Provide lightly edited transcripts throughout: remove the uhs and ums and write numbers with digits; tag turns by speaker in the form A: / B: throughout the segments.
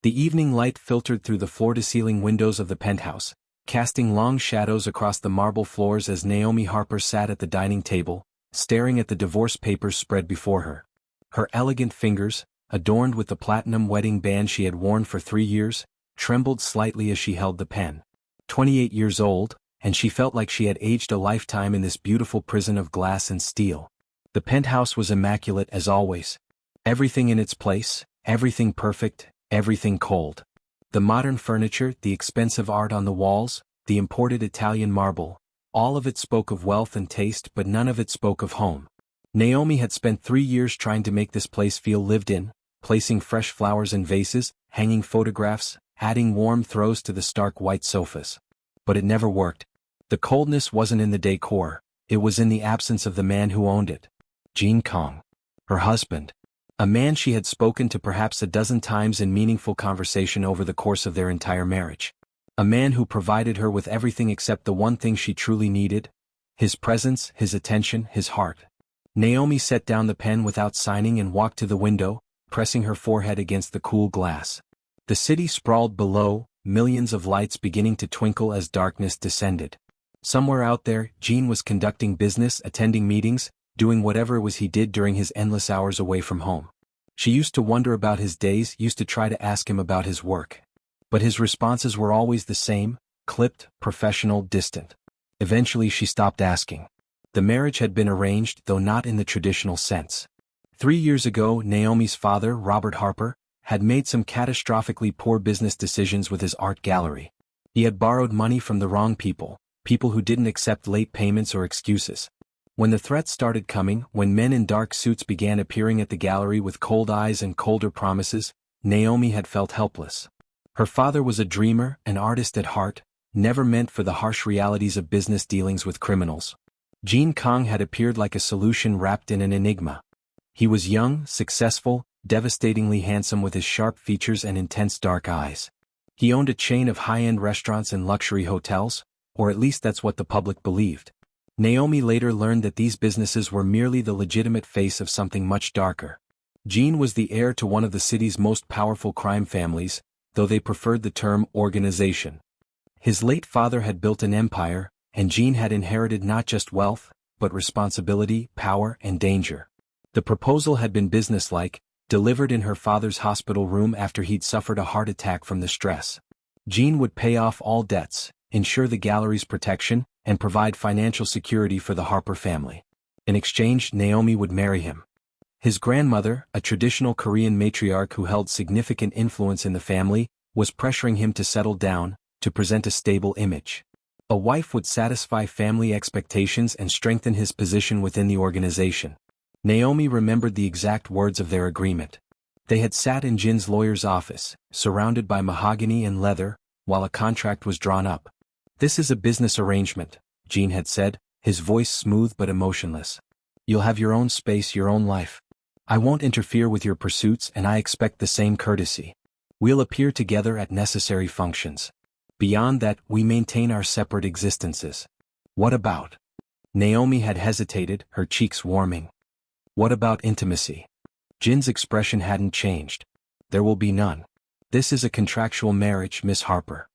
A: The evening light filtered through the floor-to-ceiling windows of the penthouse, casting long shadows across the marble floors as Naomi Harper sat at the dining table, staring at the divorce papers spread before her. Her elegant fingers, adorned with the platinum wedding band she had worn for 3 years, trembled slightly as she held the pen. 28 years old, and she felt like she had aged a lifetime in this beautiful prison of glass and steel. The penthouse was immaculate as always. Everything in its place, everything perfect, everything cold. The modern furniture, the expensive art on the walls, the imported Italian marble, all of it spoke of wealth and taste, but none of it spoke of home. Naomi had spent 3 years trying to make this place feel lived in, placing fresh flowers in vases, hanging photographs, adding warm throws to the stark white sofas. But it never worked. The coldness wasn't in the decor, it was in the absence of the man who owned it. Gene Kong. Her husband. A man she had spoken to perhaps a dozen times in meaningful conversation over the course of their entire marriage. A man who provided her with everything except the one thing she truly needed: his presence, his attention, his heart. Naomi set down the pen without signing and walked to the window, pressing her forehead against the cool glass. The city sprawled below, millions of lights beginning to twinkle as darkness descended. Somewhere out there, Gene was conducting business, attending meetings, doing whatever it was he did during his endless hours away from home. She used to wonder about his days, used to try to ask him about his work. But his responses were always the same, clipped, professional, distant. Eventually she stopped asking. The marriage had been arranged, though not in the traditional sense. 3 years ago, Naomi's father, Robert Harper, had made some catastrophically poor business decisions with his art gallery. He had borrowed money from the wrong people, people who didn't accept late payments or excuses. When the threats started coming, when men in dark suits began appearing at the gallery with cold eyes and colder promises, Naomi had felt helpless. Her father was a dreamer, an artist at heart, never meant for the harsh realities of business dealings with criminals. Gene Kong had appeared like a solution wrapped in an enigma. He was young, successful, devastatingly handsome with his sharp features and intense dark eyes. He owned a chain of high-end restaurants and luxury hotels, or at least that's what the public believed. Naomi later learned that these businesses were merely the legitimate face of something much darker. Gene was the heir to one of the city's most powerful crime families, though they preferred the term organization. His late father had built an empire, and Gene had inherited not just wealth, but responsibility, power, and danger. The proposal had been businesslike, delivered in her father's hospital room after he'd suffered a heart attack from the stress. Gene would pay off all debts, ensure the gallery's protection, and provide financial security for the Harper family. In exchange, Naomi would marry him. His grandmother, a traditional Korean matriarch who held significant influence in the family, was pressuring him to settle down, to present a stable image. A wife would satisfy family expectations and strengthen his position within the organization. Naomi remembered the exact words of their agreement. They had sat in Jin's lawyer's office, surrounded by mahogany and leather, while a contract was drawn up. "This is a business arrangement," Gene had said, his voice smooth but emotionless. "You'll have your own space, your own life. I won't interfere with your pursuits, and I expect the same courtesy. We'll appear together at necessary functions. Beyond that, we maintain our separate existences." "What about?" Naomi had hesitated, her cheeks warming. "What about intimacy?" Jin's expression hadn't changed. "There will be none. This is a contractual marriage, Miss Harper.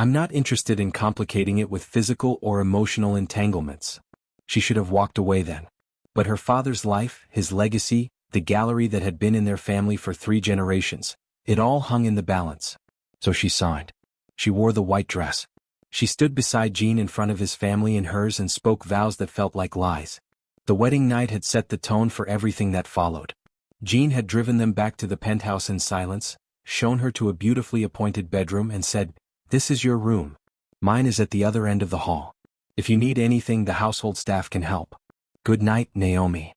A: I'm not interested in complicating it with physical or emotional entanglements." She should have walked away then. But her father's life, his legacy, the gallery that had been in their family for 3 generations, it all hung in the balance. So she signed. She wore the white dress. She stood beside Gene in front of his family and hers and spoke vows that felt like lies. The wedding night had set the tone for everything that followed. Gene had driven them back to the penthouse in silence, shown her to a beautifully appointed bedroom and said, "This is your room. Mine is at the other end of the hall. If you need anything, the household staff can help. Good night, Naomi."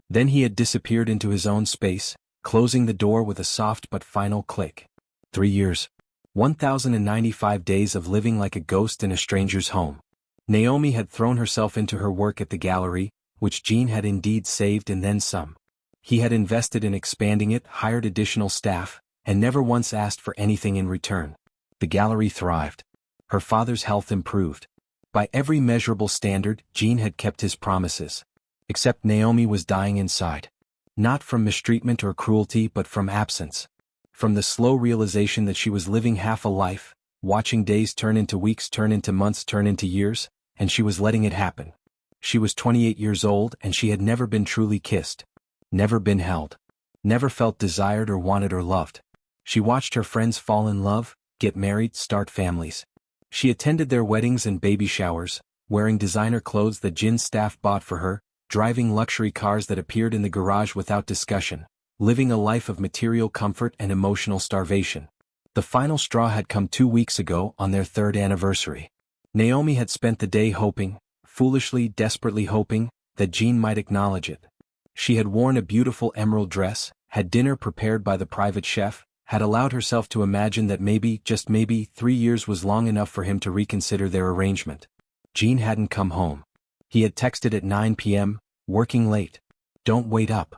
A: Then he had disappeared into his own space, closing the door with a soft but final click. 3 years. 1,095 days of living like a ghost in a stranger's home. Naomi had thrown herself into her work at the gallery, which Gene had indeed saved and then some. He had invested in expanding it, hired additional staff, and never once asked for anything in return. The gallery thrived. Her father's health improved. By every measurable standard, Gene had kept his promises. Except Naomi was dying inside. Not from mistreatment or cruelty, but from absence. From the slow realization that she was living half a life, watching days turn into weeks, turn into months, turn into years, and she was letting it happen. She was 28 years old and she had never been truly kissed. Never been held. Never felt desired or wanted or loved. She watched her friends fall in love, get married, start families. She attended their weddings and baby showers, wearing designer clothes that Jin's staff bought for her, driving luxury cars that appeared in the garage without discussion, living a life of material comfort and emotional starvation. The final straw had come 2 weeks ago on their 3rd anniversary. Naomi had spent the day hoping, foolishly, desperately hoping, that Jin might acknowledge it. She had worn a beautiful emerald dress, had dinner prepared by the private chef, had allowed herself to imagine that maybe, just maybe, 3 years was long enough for him to reconsider their arrangement. Jin hadn't come home. He had texted at 9 p.m., working late. Don't wait up.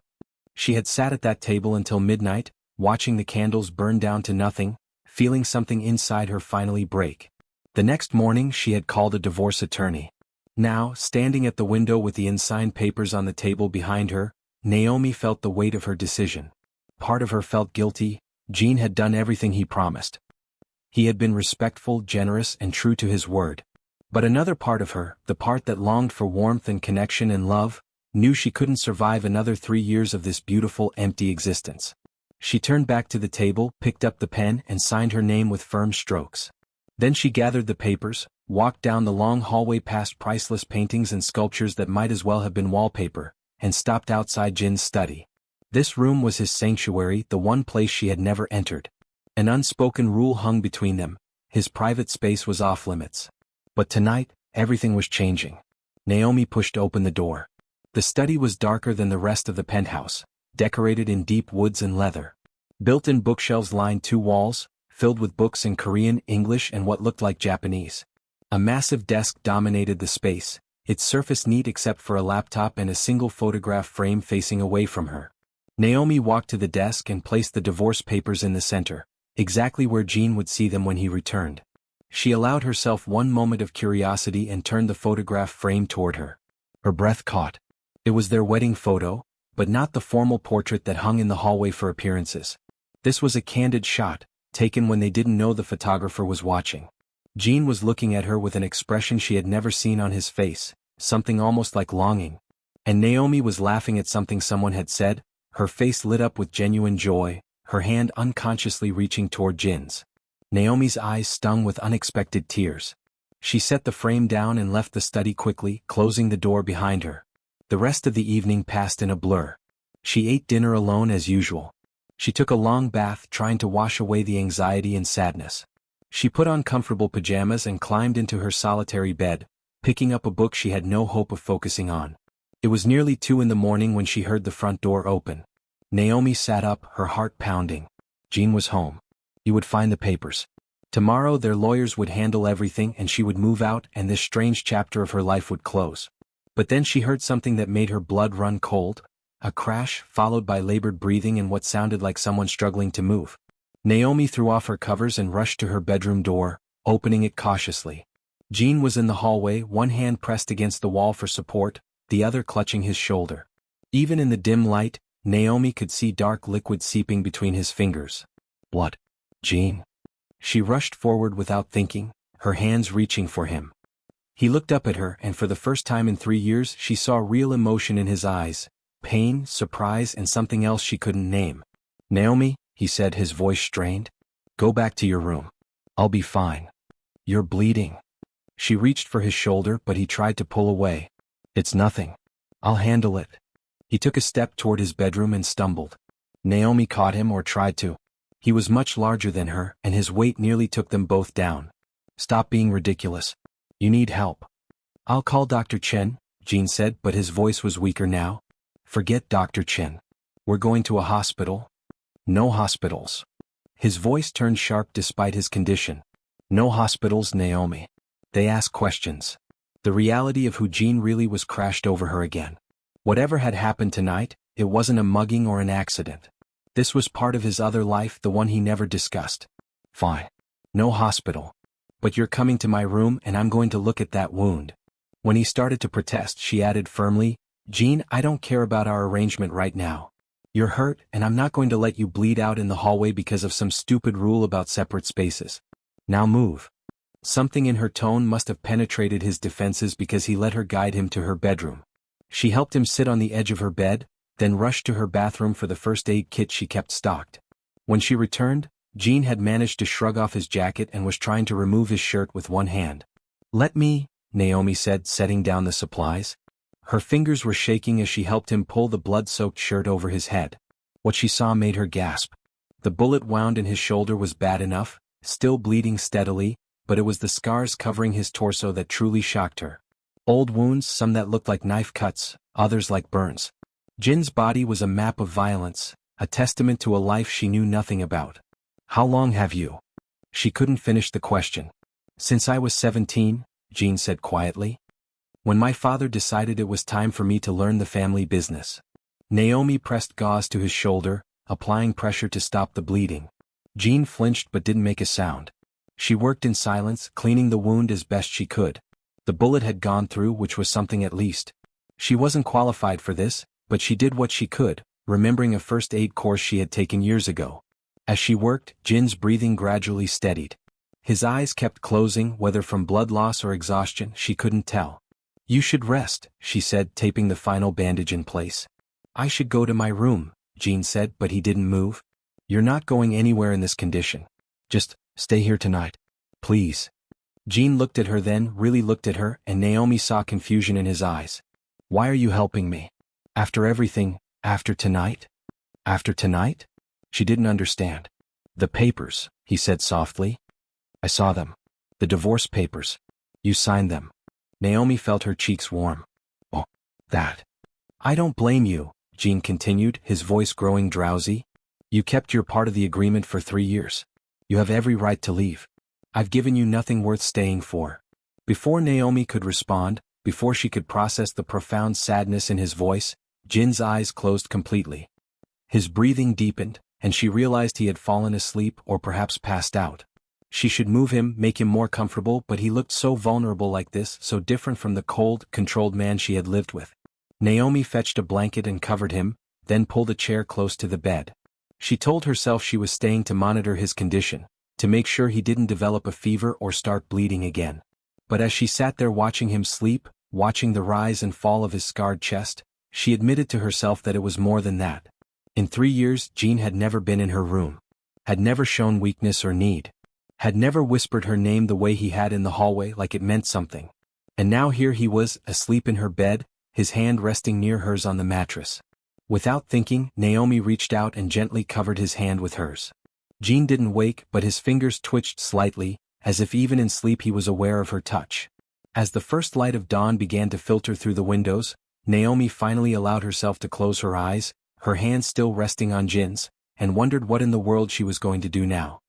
A: She had sat at that table until midnight, watching the candles burn down to nothing, feeling something inside her finally break. The next morning she had called a divorce attorney. Now, standing at the window with the unsigned papers on the table behind her, Naomi felt the weight of her decision. Part of her felt guilty. Jin had done everything he promised. He had been respectful, generous, and true to his word. But another part of her, the part that longed for warmth and connection and love, knew she couldn't survive another 3 years of this beautiful, empty existence. She turned back to the table, picked up the pen, and signed her name with firm strokes. Then she gathered the papers, walked down the long hallway past priceless paintings and sculptures that might as well have been wallpaper, and stopped outside Jin's study. This room was his sanctuary, the one place she had never entered. An unspoken rule hung between them. His private space was off limits. But tonight, everything was changing. Naomi pushed open the door. The study was darker than the rest of the penthouse, decorated in deep woods and leather. Built-in bookshelves lined 2 walls, filled with books in Korean, English, and what looked like Japanese. A massive desk dominated the space, its surface neat except for a laptop and a single photograph frame facing away from her. Naomi walked to the desk and placed the divorce papers in the center, exactly where Jin would see them when he returned. She allowed herself one moment of curiosity and turned the photograph frame toward her. Her breath caught. It was their wedding photo, but not the formal portrait that hung in the hallway for appearances. This was a candid shot, taken when they didn't know the photographer was watching. Jin was looking at her with an expression she had never seen on his face, something almost like longing. And Naomi was laughing at something someone had said, her face lit up with genuine joy, her hand unconsciously reaching toward Jin's. Naomi's eyes stung with unexpected tears. She set the frame down and left the study quickly, closing the door behind her. The rest of the evening passed in a blur. She ate dinner alone as usual. She took a long bath, trying to wash away the anxiety and sadness. She put on comfortable pajamas and climbed into her solitary bed, picking up a book she had no hope of focusing on. It was nearly 2 in the morning when she heard the front door open. Naomi sat up, her heart pounding. Jin was home. He would find the papers. Tomorrow their lawyers would handle everything and she would move out and this strange chapter of her life would close. But then she heard something that made her blood run cold. A crash, followed by labored breathing and what sounded like someone struggling to move. Naomi threw off her covers and rushed to her bedroom door, opening it cautiously. Jin was in the hallway, one hand pressed against the wall for support, the other clutching his shoulder. Even in the dim light, Naomi could see dark liquid seeping between his fingers. Blood. Jin. She rushed forward without thinking, her hands reaching for him. He looked up at her and for the first time in 3 years she saw real emotion in his eyes, pain, surprise, and something else she couldn't name. Naomi, he said, his voice strained. Go back to your room. I'll be fine. You're bleeding. She reached for his shoulder but he tried to pull away. It's nothing. I'll handle it. He took a step toward his bedroom and stumbled. Naomi caught him or tried to. He was much larger than her, and his weight nearly took them both down. Stop being ridiculous. You need help. I'll call Dr. Chen, Jin said, but his voice was weaker now. Forget Dr. Chen. We're going to a hospital. No hospitals. His voice turned sharp despite his condition. No hospitals, Naomi. They ask questions. The reality of who Jin really was crashed over her again. Whatever had happened tonight, it wasn't a mugging or an accident. This was part of his other life, the one he never discussed. Fine. No hospital. But you're coming to my room and I'm going to look at that wound. When he started to protest, she added firmly, Jin, I don't care about our arrangement right now. You're hurt, and I'm not going to let you bleed out in the hallway because of some stupid rule about separate spaces. Now move. Something in her tone must have penetrated his defenses because he let her guide him to her bedroom. She helped him sit on the edge of her bed, then rushed to her bathroom for the first aid kit she kept stocked. When she returned, Jean had managed to shrug off his jacket and was trying to remove his shirt with one hand. "Let me," Naomi said, setting down the supplies. Her fingers were shaking as she helped him pull the blood-soaked shirt over his head. What she saw made her gasp. The bullet wound in his shoulder was bad enough, still bleeding steadily, but it was the scars covering his torso that truly shocked her. Old wounds, some that looked like knife cuts, others like burns. Jin's body was a map of violence, a testament to a life she knew nothing about. "How long have you?" She couldn't finish the question. "Since I was 17, Jean said quietly. "When my father decided it was time for me to learn the family business." Naomi pressed gauze to his shoulder, applying pressure to stop the bleeding. Jean flinched but didn't make a sound. She worked in silence, cleaning the wound as best she could. The bullet had gone through, which was something at least. She wasn't qualified for this, but she did what she could, remembering a first aid course she had taken years ago. As she worked, Jin's breathing gradually steadied. His eyes kept closing, whether from blood loss or exhaustion, she couldn't tell. "You should rest," she said, taping the final bandage in place. "I should go to my room," Jean said, but he didn't move. "You're not going anywhere in this condition. Just stay here tonight. Please." Jean looked at her, then really looked at her, and Naomi saw confusion in his eyes. "Why are you helping me? After everything, after tonight?" "After tonight?" She didn't understand. "The papers," he said softly. "I saw them. The divorce papers. You signed them." Naomi felt her cheeks warm. "Oh, that." "I don't blame you," Jean continued, his voice growing drowsy. "You kept your part of the agreement for 3 years. You have every right to leave. I've given you nothing worth staying for." Before Naomi could respond, before she could process the profound sadness in his voice, Jin's eyes closed completely. His breathing deepened, and she realized he had fallen asleep or perhaps passed out. She should move him, make him more comfortable, but he looked so vulnerable like this, so different from the cold, controlled man she had lived with. Naomi fetched a blanket and covered him, then pulled a chair close to the bed. She told herself she was staying to monitor his condition, to make sure he didn't develop a fever or start bleeding again. But as she sat there watching him sleep, watching the rise and fall of his scarred chest, she admitted to herself that it was more than that. In 3 years, Jean had never been in her room, had never shown weakness or need, had never whispered her name the way he had in the hallway like it meant something. And now here he was, asleep in her bed, his hand resting near hers on the mattress. Without thinking, Naomi reached out and gently covered his hand with hers. Jean didn't wake, but his fingers twitched slightly, as if even in sleep he was aware of her touch. As the first light of dawn began to filter through the windows, Naomi finally allowed herself to close her eyes, her hand still resting on Jin's, and wondered what in the world she was going to do now.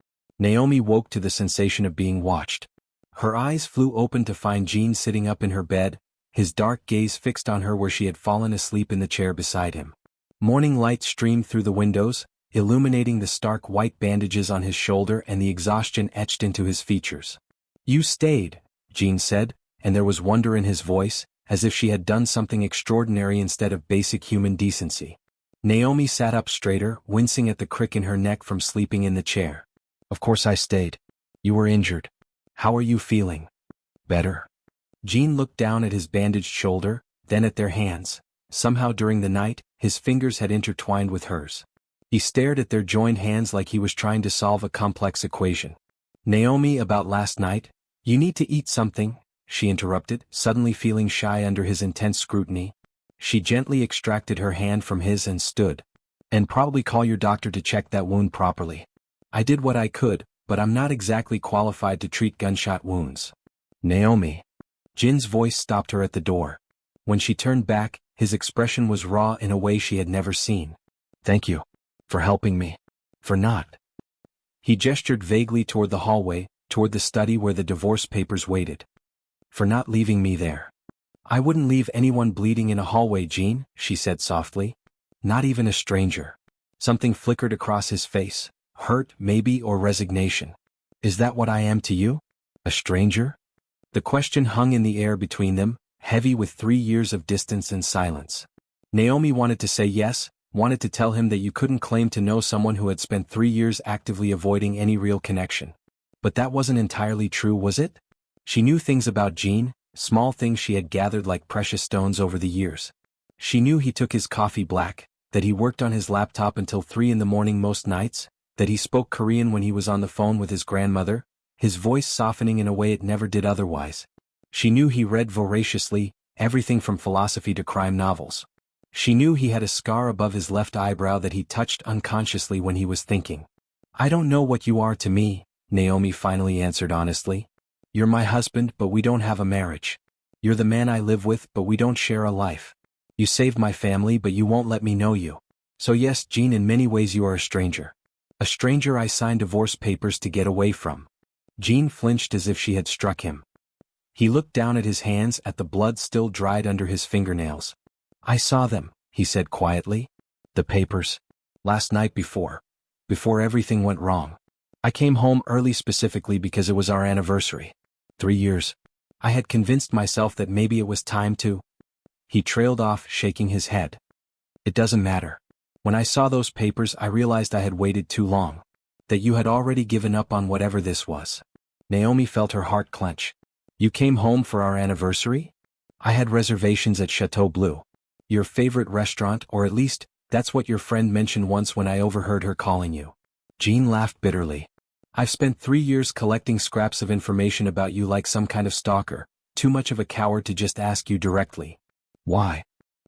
A: Naomi woke to the sensation of being watched. Her eyes flew open to find Jean sitting up in her bed, his dark gaze fixed on her where she had fallen asleep in the chair beside him. Morning light streamed through the windows, illuminating the stark white bandages on his shoulder and the exhaustion etched into his features. "You stayed," Jean said, and there was wonder in his voice, as if she had done something extraordinary instead of basic human decency. Naomi sat up straighter, wincing at the crick in her neck from sleeping in the chair. "Of course I stayed. You were injured. How are you feeling?" "Better." Jean looked down at his bandaged shoulder, then at their hands. Somehow during the night, his fingers had intertwined with hers. He stared at their joined hands like he was trying to solve a complex equation. "Naomi, about last night? You need to eat something," she interrupted, suddenly feeling shy under his intense scrutiny. She gently extracted her hand from his and stood. "And probably call your doctor to check that wound properly. I did what I could, but I'm not exactly qualified to treat gunshot wounds." "Naomi." Jin's voice stopped her at the door. When she turned back, his expression was raw in a way she had never seen. "Thank you. For helping me. For not." He gestured vaguely toward the hallway, toward the study where the divorce papers waited. "For not leaving me there." "I wouldn't leave anyone bleeding in a hallway, Jean," she said softly. "Not even a stranger." Something flickered across his face. Hurt, maybe, or resignation. "Is that what I am to you? A stranger?" The question hung in the air between them, heavy with 3 years of distance and silence. Naomi wanted to say yes, Wanted to tell him that you couldn't claim to know someone who had spent 3 years actively avoiding any real connection. But that wasn't entirely true, was it? She knew things about Gene, small things she had gathered like precious stones over the years. She knew he took his coffee black, that he worked on his laptop until 3 in the morning most nights, that he spoke Korean when he was on the phone with his grandmother, his voice softening in a way it never did otherwise. She knew he read voraciously, everything from philosophy to crime novels. She knew he had a scar above his left eyebrow that he touched unconsciously when he was thinking. "I don't know what you are to me," Naomi finally answered honestly. "You're my husband, but we don't have a marriage. You're the man I live with, but we don't share a life. You saved my family, but you won't let me know you. So yes, Gene, in many ways you are a stranger. A stranger I signed divorce papers to get away from." Gene flinched as if she had struck him. He looked down at his hands, at the blood still dried under his fingernails. "I saw them," he said quietly. "The papers. Last night before everything went wrong. I came home early specifically because it was our anniversary. 3 years. I had convinced myself that maybe it was time to—" He trailed off, shaking his head. "It doesn't matter. When I saw those papers I realized I had waited too long. That you had already given up on whatever this was." Naomi felt her heart clench. "You came home for our anniversary? I had reservations at Chateau Bleu. Your favorite restaurant, or at least, that's what your friend mentioned once when I overheard her calling you." Gene laughed bitterly. "I've spent 3 years collecting scraps of information about you like some kind of stalker, too much of a coward to just ask you directly." "Why?"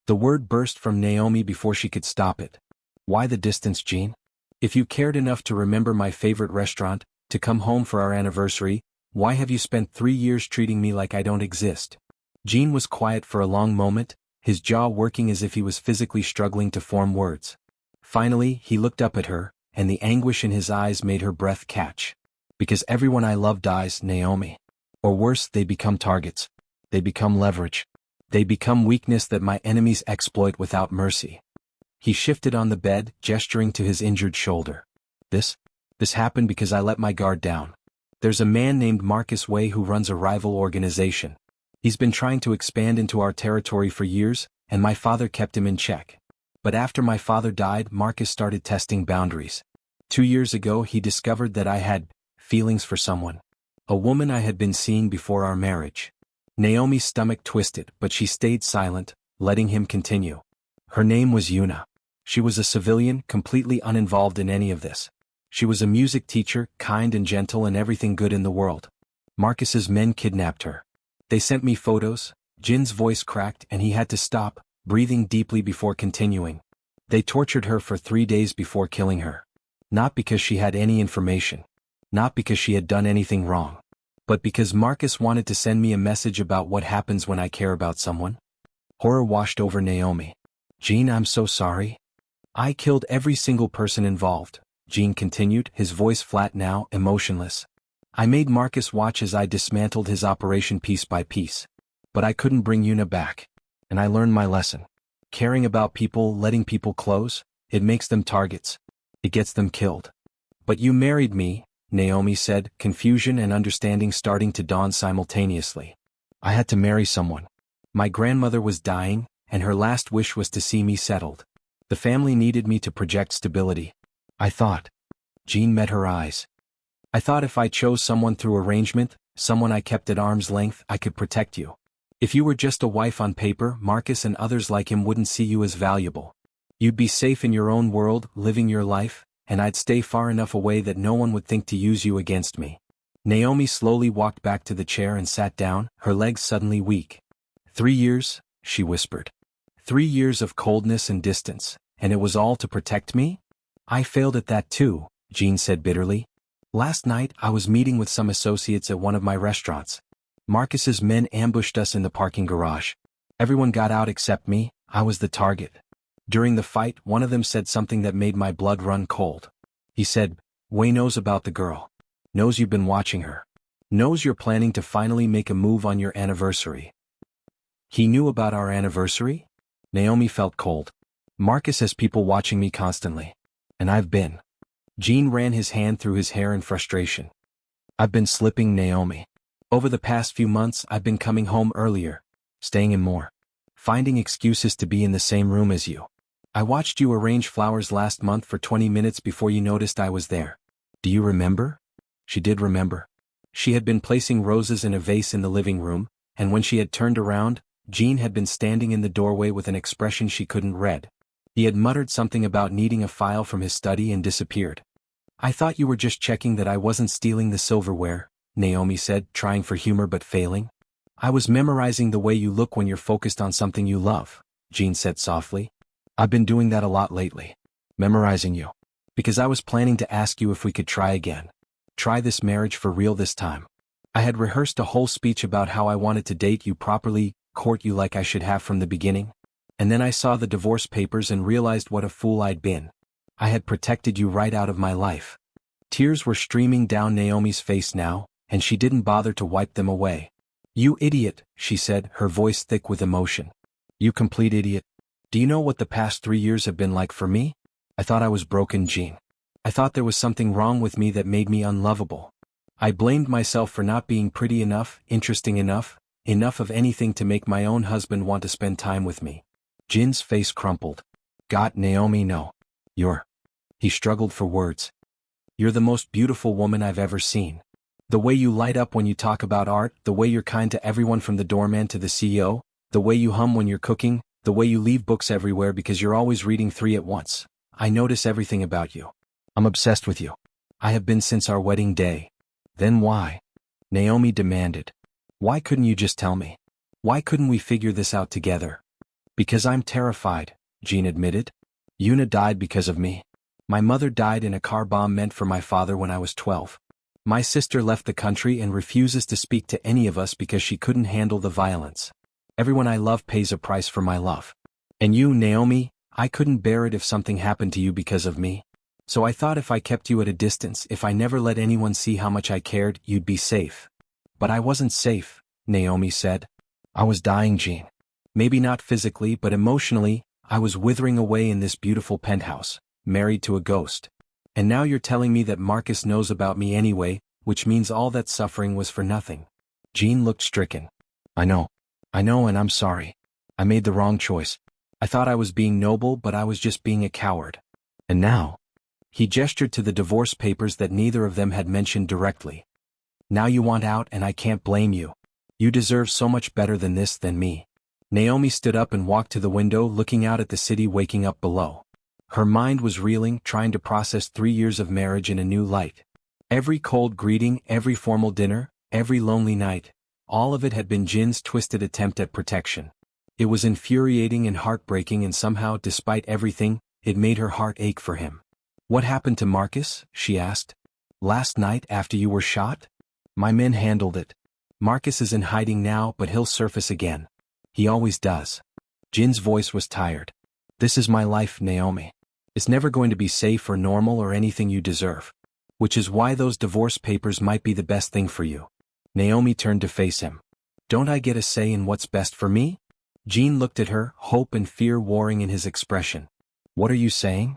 A: The word burst from Naomi before she could stop it. "Why the distance, Gene? If you cared enough to remember my favorite restaurant, to come home for our anniversary, why have you spent 3 years treating me like I don't exist?" Gene was quiet for a long moment, his jaw working as if he was physically struggling to form words. Finally, he looked up at her, and the anguish in his eyes made her breath catch. "Because everyone I love dies, Naomi. Or worse, they become targets. They become leverage. They become weakness that my enemies exploit without mercy." He shifted on the bed, gesturing to his injured shoulder. This happened because I let my guard down. There's a man named Marcus Way who runs a rival organization. He's been trying to expand into our territory for years, and my father kept him in check. But after my father died, Marcus started testing boundaries. 2 years ago he discovered that I had feelings for someone. A woman I had been seeing before our marriage. Naomi's stomach twisted, but she stayed silent, letting him continue. Her name was Yuna. She was a civilian, completely uninvolved in any of this. She was a music teacher, kind and gentle and everything good in the world. Marcus's men kidnapped her. They sent me photos. Jin's voice cracked and he had to stop, breathing deeply before continuing. They tortured her for 3 days before killing her. Not because she had any information. Not because she had done anything wrong. But because Marcus wanted to send me a message about what happens when I care about someone. Horror washed over Naomi. "Gene, I'm so sorry. I killed every single person involved," Gene continued, his voice flat now, emotionless. "I made Marcus watch as I dismantled his operation piece by piece. But I couldn't bring Yuna back. And I learned my lesson. Caring about people, letting people close, it makes them targets. It gets them killed." "But you married me," Naomi said, confusion and understanding starting to dawn simultaneously. "I had to marry someone. My grandmother was dying, and her last wish was to see me settled. The family needed me to project stability. I thought." Gene met her eyes. "I thought if I chose someone through arrangement, someone I kept at arm's length, I could protect you. If you were just a wife on paper, Marcus and others like him wouldn't see you as valuable. You'd be safe in your own world, living your life, and I'd stay far enough away that no one would think to use you against me." Naomi slowly walked back to the chair and sat down, her legs suddenly weak. 3 years, she whispered. 3 years of coldness and distance, and it was all to protect me? "I failed at that too," Gene said bitterly. "Last night I was meeting with some associates at one of my restaurants. Marcus's men ambushed us in the parking garage. Everyone got out except me. I was the target. During the fight, one of them said something that made my blood run cold. He said, 'Way knows about the girl. Knows you've been watching her. Knows you're planning to finally make a move on your anniversary.'" "He knew about our anniversary?" Naomi felt cold. "Marcus has people watching me constantly. And I've been." Gene ran his hand through his hair in frustration. "I've been slipping, Naomi. Over the past few months I've been coming home earlier, staying in more, finding excuses to be in the same room as you. I watched you arrange flowers last month for 20 minutes before you noticed I was there. Do you remember? She did remember. She had been placing roses in a vase in the living room, and when she had turned around, Jean had been standing in the doorway with an expression she couldn't read. He had muttered something about needing a file from his study and disappeared. I thought you were just checking that I wasn't stealing the silverware, Naomi said, trying for humor but failing. I was memorizing the way you look when you're focused on something you love, Jean said softly. I've been doing that a lot lately. Memorizing you. Because I was planning to ask you if we could try again. Try this marriage for real this time. I had rehearsed a whole speech about how I wanted to date you properly, court you like I should have from the beginning. And then I saw the divorce papers and realized what a fool I'd been. I had protected you right out of my life. Tears were streaming down Naomi's face now, and she didn't bother to wipe them away. You idiot, she said, her voice thick with emotion. You complete idiot. Do you know what the past 3 years have been like for me? I thought I was broken, Jean. I thought there was something wrong with me that made me unlovable. I blamed myself for not being pretty enough, interesting enough of anything to make my own husband want to spend time with me. Jin's face crumpled. God, Naomi, no. He struggled for words. You're the most beautiful woman I've ever seen. The way you light up when you talk about art, the way you're kind to everyone from the doorman to the CEO, the way you hum when you're cooking, the way you leave books everywhere because you're always reading 3 at once. I notice everything about you. I'm obsessed with you. I have been since our wedding day. Then why? Naomi demanded. Why couldn't you just tell me? Why couldn't we figure this out together? Because I'm terrified, Jean admitted. Una died because of me. My mother died in a car bomb meant for my father when I was 12. My sister left the country and refuses to speak to any of us because she couldn't handle the violence. Everyone I love pays a price for my love. And you, Naomi, I couldn't bear it if something happened to you because of me. So I thought if I kept you at a distance, if I never let anyone see how much I cared, you'd be safe. But I wasn't safe, Naomi said. I was dying, Jean. Maybe not physically, but emotionally, I was withering away in this beautiful penthouse, married to a ghost. And now you're telling me that Marcus knows about me anyway, which means all that suffering was for nothing. Jean looked stricken. I know, and I'm sorry. I made the wrong choice. I thought I was being noble, but I was just being a coward. And now? He gestured to the divorce papers that neither of them had mentioned directly. Now you want out and I can't blame you. You deserve so much better than this than me. Naomi stood up and walked to the window looking out at the city waking up below. Her mind was reeling, trying to process 3 years of marriage in a new light. Every cold greeting, every formal dinner, every lonely night, all of it had been Jin's twisted attempt at protection. It was infuriating and heartbreaking, and somehow, despite everything, it made her heart ache for him. What happened to Marcus? She asked. Last night after you were shot? My men handled it. Marcus is in hiding now, but he'll surface again. He always does. Jin's voice was tired. This is my life, Naomi. It's never going to be safe or normal or anything you deserve. Which is why those divorce papers might be the best thing for you. Naomi turned to face him. Don't I get a say in what's best for me? Jean looked at her, hope and fear warring in his expression. What are you saying?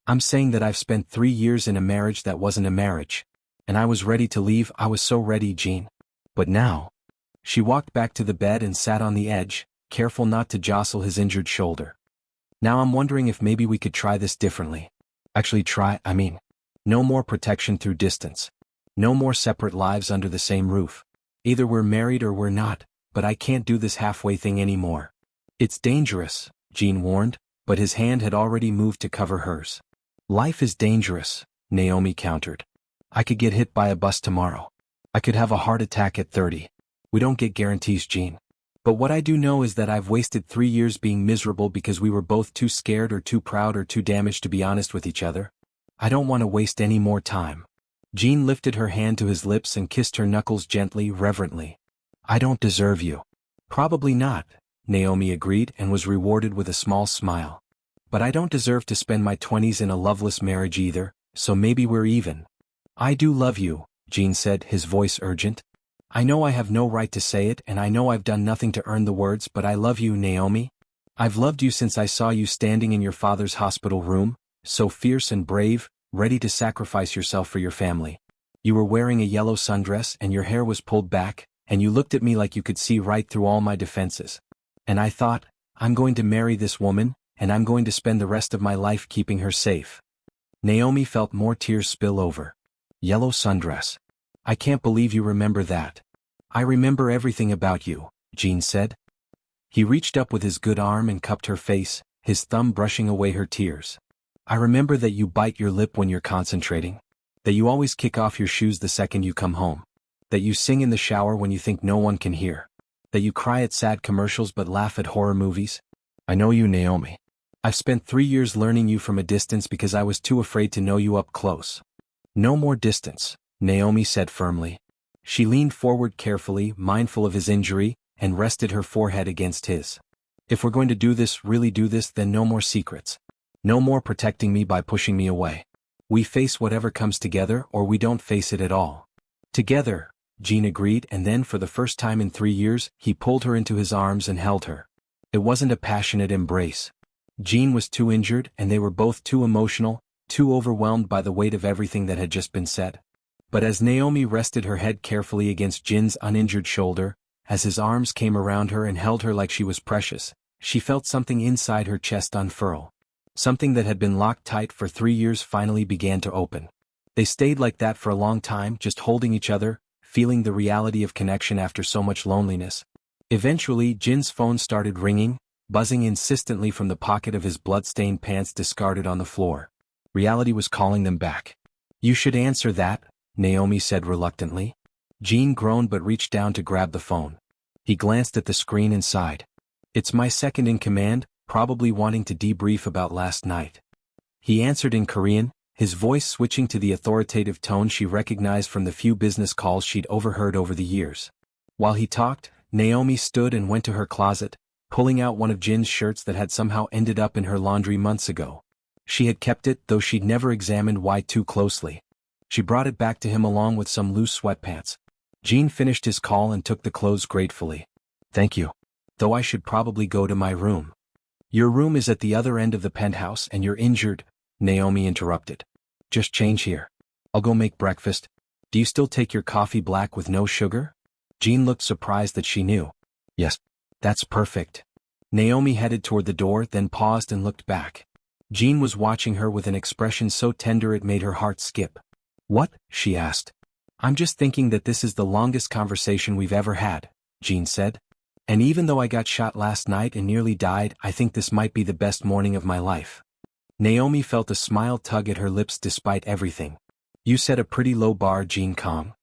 A: I'm saying that I've spent 3 years in a marriage that wasn't a marriage. And I was ready to leave. I was so ready, Jean. But now. She walked back to the bed and sat on the edge, careful not to jostle his injured shoulder. Now I'm wondering if maybe we could try this differently. Actually no more protection through distance. No more separate lives under the same roof. Either we're married or we're not, but I can't do this halfway thing anymore. It's dangerous, Jean warned, but his hand had already moved to cover hers. Life is dangerous, Naomi countered. I could get hit by a bus tomorrow. I could have a heart attack at 30. We don't get guarantees, Jean. But what I do know is that I've wasted 3 years being miserable because we were both too scared or too proud or too damaged to be honest with each other. I don't want to waste any more time. Jean lifted her hand to his lips and kissed her knuckles gently, reverently. I don't deserve you. Probably not, Naomi agreed and was rewarded with a small smile. But I don't deserve to spend my 20s in a loveless marriage either, so maybe we're even. I do love you, Jean said, his voice urgent. I know I have no right to say it, and I know I've done nothing to earn the words, but I love you, Naomi. I've loved you since I saw you standing in your father's hospital room, so fierce and brave, ready to sacrifice yourself for your family. You were wearing a yellow sundress and your hair was pulled back, and you looked at me like you could see right through all my defenses. And I thought, I'm going to marry this woman, and I'm going to spend the rest of my life keeping her safe. Naomi felt more tears spill over. Yellow sundress. I can't believe you remember that. I remember everything about you, Jean said. He reached up with his good arm and cupped her face, his thumb brushing away her tears. I remember that you bite your lip when you're concentrating. That you always kick off your shoes the second you come home. That you sing in the shower when you think no one can hear. That you cry at sad commercials but laugh at horror movies. I know you, Naomi. I've spent 3 years learning you from a distance because I was too afraid to know you up close. No more distance, Naomi said firmly. She leaned forward carefully, mindful of his injury, and rested her forehead against his. If we're going to do this, really do this, then no more secrets. No more protecting me by pushing me away. We face whatever comes together or we don't face it at all. Together, Jean agreed, and then for the first time in 3 years, he pulled her into his arms and held her. It wasn't a passionate embrace. Jean was too injured and they were both too emotional, too overwhelmed by the weight of everything that had just been said. But as Naomi rested her head carefully against Jin's uninjured shoulder, as his arms came around her and held her like she was precious, she felt something inside her chest unfurl. Something that had been locked tight for 3 years finally began to open. They stayed like that for a long time, just holding each other, feeling the reality of connection after so much loneliness. Eventually, Jin's phone started ringing, buzzing insistently from the pocket of his blood-stained pants discarded on the floor. Reality was calling them back. You should answer that, Naomi said reluctantly. Jean groaned but reached down to grab the phone. He glanced at the screen and sighed. It's my second in command, probably wanting to debrief about last night. He answered in Korean, his voice switching to the authoritative tone she recognized from the few business calls she'd overheard over the years. While he talked, Naomi stood and went to her closet, pulling out one of Jin's shirts that had somehow ended up in her laundry months ago. She had kept it, though she'd never examined why too closely. She brought it back to him along with some loose sweatpants. Jean finished his call and took the clothes gratefully. Thank you. Though I should probably go to my room. Your room is at the other end of the penthouse and you're injured, Naomi interrupted. Just change here. I'll go make breakfast. Do you still take your coffee black with no sugar? Jean looked surprised that she knew. Yes. That's perfect. Naomi headed toward the door, then paused and looked back. Jean was watching her with an expression so tender it made her heart skip. What? She asked. I'm just thinking that this is the longest conversation we've ever had, Jean said. And even though I got shot last night and nearly died, I think this might be the best morning of my life. Naomi felt a smile tug at her lips despite everything. You set a pretty low bar, Jean Kong.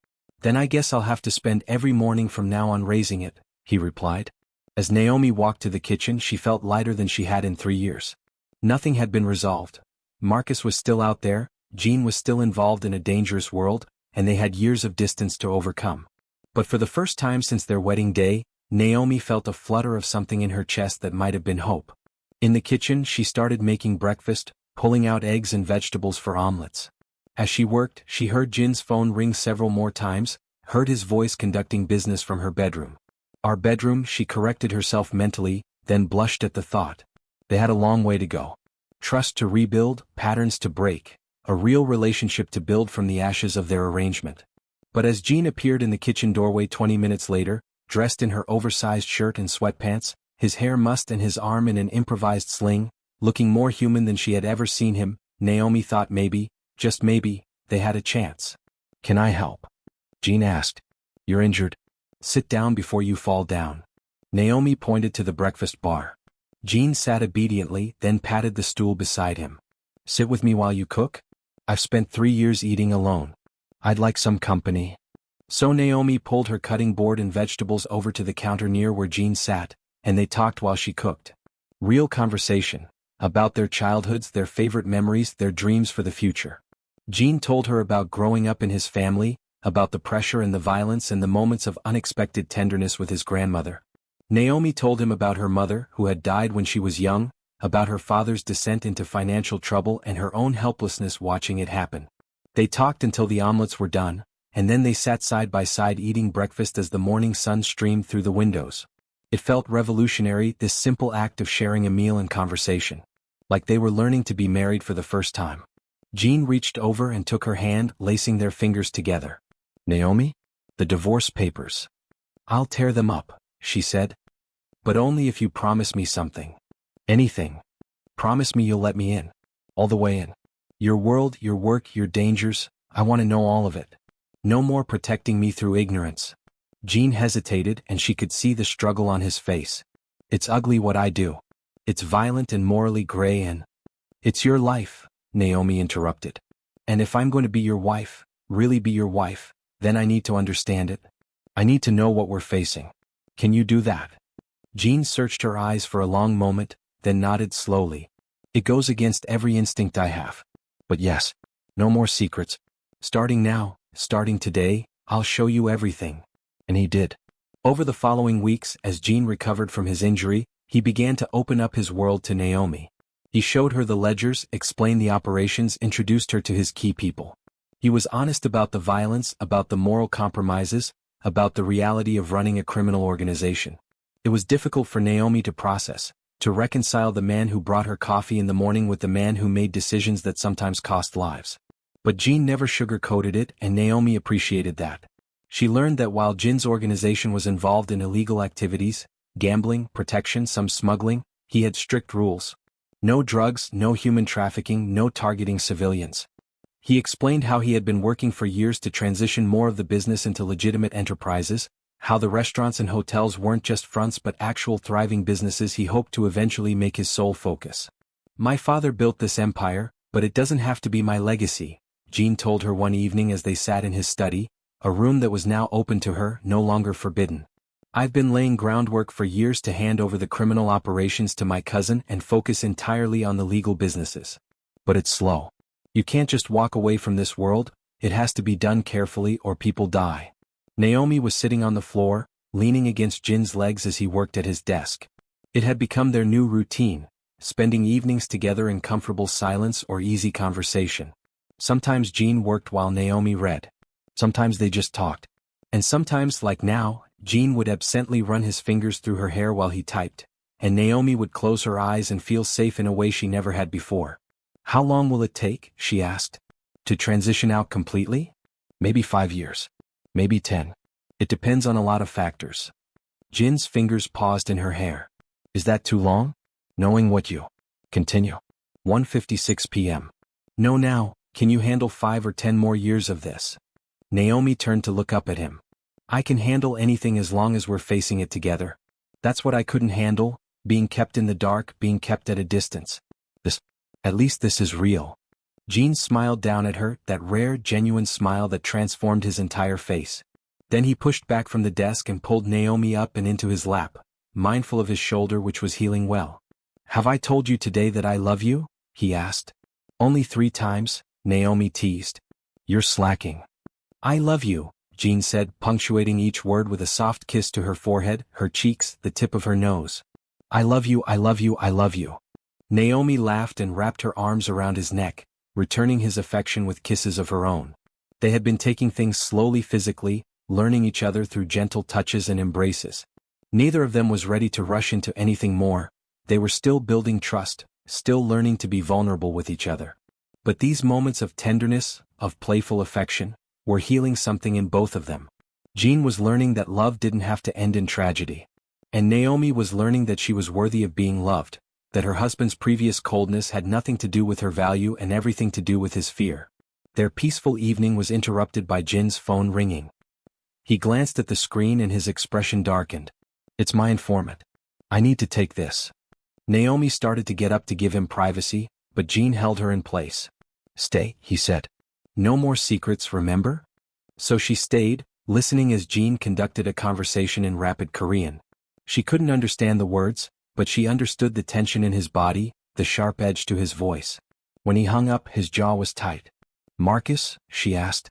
A: Then I guess I'll have to spend every morning from now on raising it, he replied. As Naomi walked to the kitchen, she felt lighter than she had in 3 years. Nothing had been resolved. Marcus was still out there, Jean was still involved in a dangerous world, and they had years of distance to overcome. But for the first time since their wedding day, Naomi felt a flutter of something in her chest that might have been hope. In the kitchen, she started making breakfast, pulling out eggs and vegetables for omelets. As she worked, she heard Jin's phone ring several more times, heard his voice conducting business from her bedroom. Our bedroom, she corrected herself mentally, then blushed at the thought. They had a long way to go. Trust to rebuild, patterns to break, a real relationship to build from the ashes of their arrangement. But as Jean appeared in the kitchen doorway 20 minutes later, dressed in her oversized shirt and sweatpants, his hair mussed and his arm in an improvised sling, looking more human than she had ever seen him, Naomi thought maybe, just maybe, they had a chance. Can I help? Jean asked. You're injured. Sit down before you fall down. Naomi pointed to the breakfast bar. Jean sat obediently, then patted the stool beside him. Sit with me while you cook? I've spent 3 years eating alone. I'd like some company. So Naomi pulled her cutting board and vegetables over to the counter near where Jean sat, and they talked while she cooked. Real conversation. About their childhoods, their favorite memories, their dreams for the future. Jean told her about growing up in his family, about the pressure and the violence and the moments of unexpected tenderness with his grandmother. Naomi told him about her mother, who had died when she was young, about her father's descent into financial trouble and her own helplessness watching it happen. They talked until the omelets were done, and then they sat side by side eating breakfast as the morning sun streamed through the windows. It felt revolutionary, this simple act of sharing a meal and conversation. Like they were learning to be married for the first time. Jean reached over and took her hand, lacing their fingers together. Naomi? The divorce papers. I'll tear them up, she said. But only if you promise me something. Anything. Promise me you'll let me in. All the way in. Your world, your work, your dangers, I want to know all of it. No more protecting me through ignorance. Jean hesitated and she could see the struggle on his face. It's ugly what I do. It's violent and morally gray and… It's your life, Naomi interrupted. And if I'm going to be your wife, really be your wife, then I need to understand it. I need to know what we're facing. Can you do that? Jean searched her eyes for a long moment, then nodded slowly. It goes against every instinct I have. But yes, no more secrets. Starting now, starting today, I'll show you everything. And he did. Over the following weeks, as Jean recovered from his injury, he began to open up his world to Naomi. He showed her the ledgers, explained the operations, introduced her to his key people. He was honest about the violence, about the moral compromises, about the reality of running a criminal organization. It was difficult for Naomi to process, to reconcile the man who brought her coffee in the morning with the man who made decisions that sometimes cost lives. But Jean never sugar-coated it, and Naomi appreciated that. She learned that while Jin's organization was involved in illegal activities, gambling, protection, some smuggling, he had strict rules. No drugs, no human trafficking, no targeting civilians. He explained how he had been working for years to transition more of the business into legitimate enterprises, how the restaurants and hotels weren't just fronts but actual thriving businesses he hoped to eventually make his sole focus. My father built this empire, but it doesn't have to be my legacy, Jean told her one evening as they sat in his study, a room that was now open to her, no longer forbidden. I've been laying groundwork for years to hand over the criminal operations to my cousin and focus entirely on the legal businesses. But it's slow. You can't just walk away from this world, it has to be done carefully or people die. Naomi was sitting on the floor, leaning against Jin's legs as he worked at his desk. It had become their new routine, spending evenings together in comfortable silence or easy conversation. Sometimes Jean worked while Naomi read. Sometimes they just talked. And sometimes, like now, Jean would absently run his fingers through her hair while he typed, and Naomi would close her eyes and feel safe in a way she never had before. How long will it take, she asked, to transition out completely? Maybe 5 years. Maybe 10. It depends on a lot of factors. Jin's fingers paused in her hair. Is that too long? Knowing what you… Continue. 1:56 p.m. No now, can you handle 5 or 10 more years of this? Naomi turned to look up at him. I can handle anything as long as we're facing it together. That's what I couldn't handle, being kept in the dark, being kept at a distance. At least this is real. Jean smiled down at her, that rare, genuine smile that transformed his entire face. Then he pushed back from the desk and pulled Naomi up and into his lap, mindful of his shoulder which was healing well. Have I told you today that I love you? He asked. Only 3 times, Naomi teased. You're slacking. I love you, Jean said, punctuating each word with a soft kiss to her forehead, her cheeks, the tip of her nose. I love you, I love you, I love you. Naomi laughed and wrapped her arms around his neck, returning his affection with kisses of her own. They had been taking things slowly physically, learning each other through gentle touches and embraces. Neither of them was ready to rush into anything more. They were still building trust, still learning to be vulnerable with each other. But these moments of tenderness, of playful affection, were healing something in both of them. Jean was learning that love didn't have to end in tragedy. And Naomi was learning that she was worthy of being loved, that her husband's previous coldness had nothing to do with her value and everything to do with his fear. Their peaceful evening was interrupted by Jin's phone ringing. He glanced at the screen and his expression darkened. It's my informant. I need to take this. Naomi started to get up to give him privacy, but Jean held her in place. Stay, he said. No more secrets, remember? So she stayed, listening as Jean conducted a conversation in rapid Korean. She couldn't understand the words, but she understood the tension in his body, the sharp edge to his voice. When he hung up, his jaw was tight. Marcus? She asked.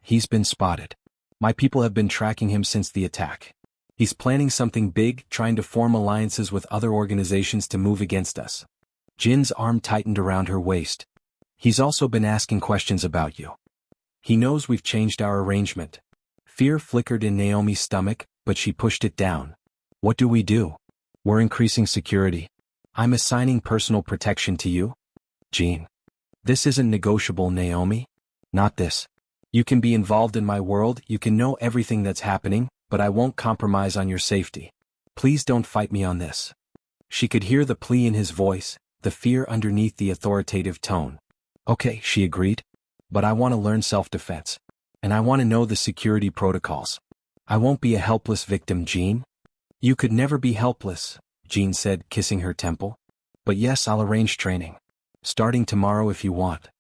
A: He's been spotted. My people have been tracking him since the attack. He's planning something big, trying to form alliances with other organizations to move against us. Jin's arm tightened around her waist. He's also been asking questions about you. He knows we've changed our arrangement. Fear flickered in Naomi's stomach, but she pushed it down. What do we do? We're increasing security. I'm assigning personal protection to you. Jean. This isn't negotiable, Naomi. Not this. You can be involved in my world, you can know everything that's happening, but I won't compromise on your safety. Please don't fight me on this. She could hear the plea in his voice, the fear underneath the authoritative tone. Okay, she agreed. But I want to learn self-defense. And I want to know the security protocols. I won't be a helpless victim, Jean. You could never be helpless, Jean said, kissing her temple. But yes, I'll arrange training. Starting tomorrow if you want.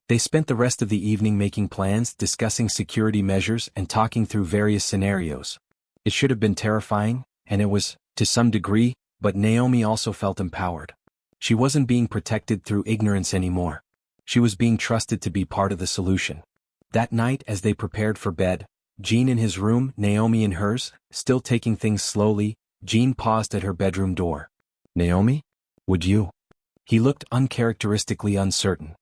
A: They spent the rest of the evening making plans, discussing security measures, and talking through various scenarios. It should have been terrifying, and it was, to some degree, but Naomi also felt empowered. She wasn't being protected through ignorance anymore. She was being trusted to be part of the solution. That night, as they prepared for bed, Jean in his room, Naomi in hers, still taking things slowly, Jean paused at her bedroom door. Naomi? Would you? He looked uncharacteristically uncertain.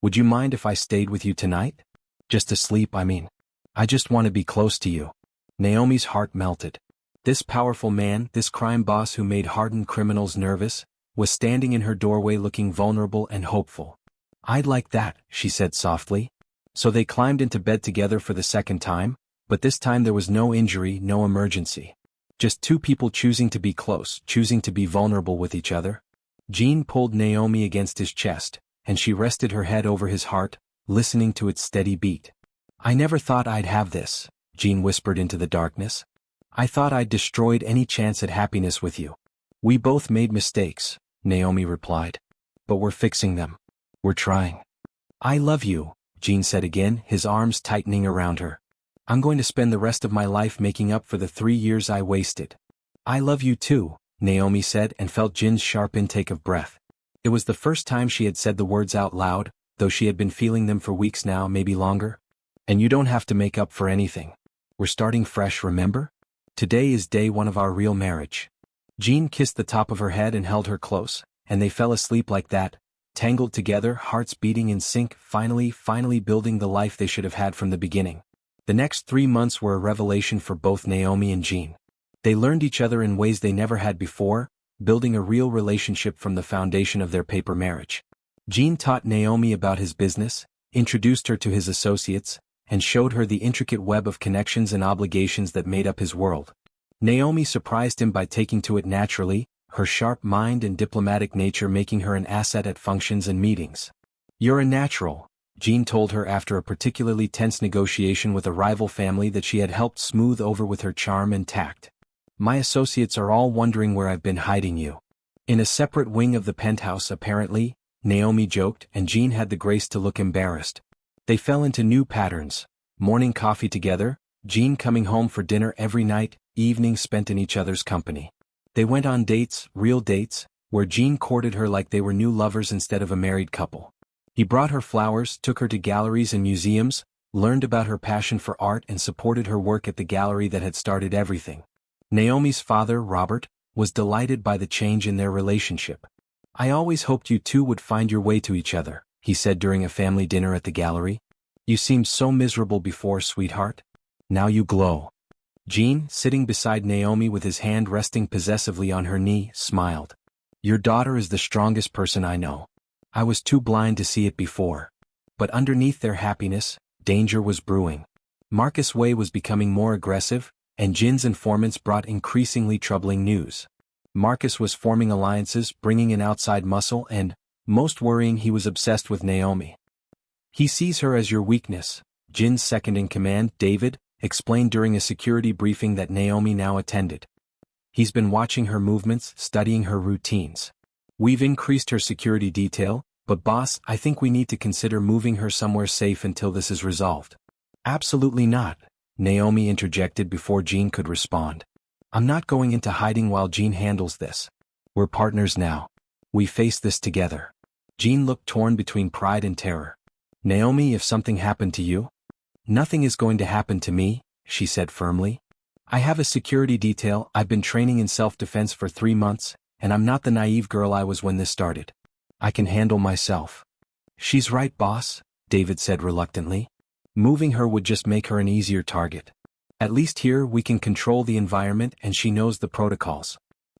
A: Would you mind if I stayed with you tonight? Just to sleep, I mean. I just want to be close to you. Naomi's heart melted. This powerful man, this crime boss who made hardened criminals nervous, was standing in her doorway looking vulnerable and hopeful. I'd like that, she said softly. So they climbed into bed together for the second time, but this time there was no injury, no emergency. Just two people choosing to be close, choosing to be vulnerable with each other. Jean pulled Naomi against his chest, and she rested her head over his heart, listening to its steady beat. I never thought I'd have this, Jean whispered into the darkness. I thought I'd destroyed any chance at happiness with you. We both made mistakes, Naomi replied. But we're fixing them. We're trying. I love you, Jean said again, his arms tightening around her. I'm going to spend the rest of my life making up for the 3 years I wasted. I love you too, Naomi said and felt Jean's sharp intake of breath. It was the first time she had said the words out loud, though she had been feeling them for weeks now, maybe longer. And you don't have to make up for anything. We're starting fresh, remember? Today is day 1 of our real marriage. Jean kissed the top of her head and held her close, and they fell asleep like that, tangled together, hearts beating in sync, finally building the life they should have had from the beginning. The next 3 months were a revelation for both Naomi and Jean. They learned each other in ways they never had before, building a real relationship from the foundation of their paper marriage. Jean taught Naomi about his business, introduced her to his associates, and showed her the intricate web of connections and obligations that made up his world. Naomi surprised him by taking to it naturally, her sharp mind and diplomatic nature making her an asset at functions and meetings. You're a natural, Jean told her after a particularly tense negotiation with a rival family that she had helped smooth over with her charm and tact. My associates are all wondering where I've been hiding you. In a separate wing of the penthouse apparently, Naomi joked, and Jean had the grace to look embarrassed. They fell into new patterns. Morning coffee together, Jean coming home for dinner every night, evenings spent in each other's company. They went on dates, real dates, where Jean courted her like they were new lovers instead of a married couple. He brought her flowers, took her to galleries and museums, learned about her passion for art and supported her work at the gallery that had started everything. Naomi's father, Robert, was delighted by the change in their relationship. I always hoped you two would find your way to each other, he said during a family dinner at the gallery. You seemed so miserable before, sweetheart. Now you glow. Jean, sitting beside Naomi with his hand resting possessively on her knee, smiled. Your daughter is the strongest person I know. I was too blind to see it before. But underneath their happiness, danger was brewing. Marcus Way was becoming more aggressive, and Jin's informants brought increasingly troubling news. Marcus was forming alliances, bringing in outside muscle, and, most worrying, he was obsessed with Naomi. He sees her as your weakness, Jin's second-in-command, David, explained during a security briefing that Naomi now attended. He's been watching her movements, studying her routines. We've increased her security detail, but boss, I think we need to consider moving her somewhere safe until this is resolved. Absolutely not, Naomi interjected before Jean could respond. I'm not going into hiding while Jean handles this. We're partners now. We face this together. Jean looked torn between pride and terror. Naomi, if something happened to you? Nothing is going to happen to me, she said firmly. I have a security detail, I've been training in self-defense for 3 months, and I'm not the naive girl I was when this started. I can handle myself. She's right, boss, David said reluctantly. Moving her would just make her an easier target. At least here we can control the environment and she knows the protocols.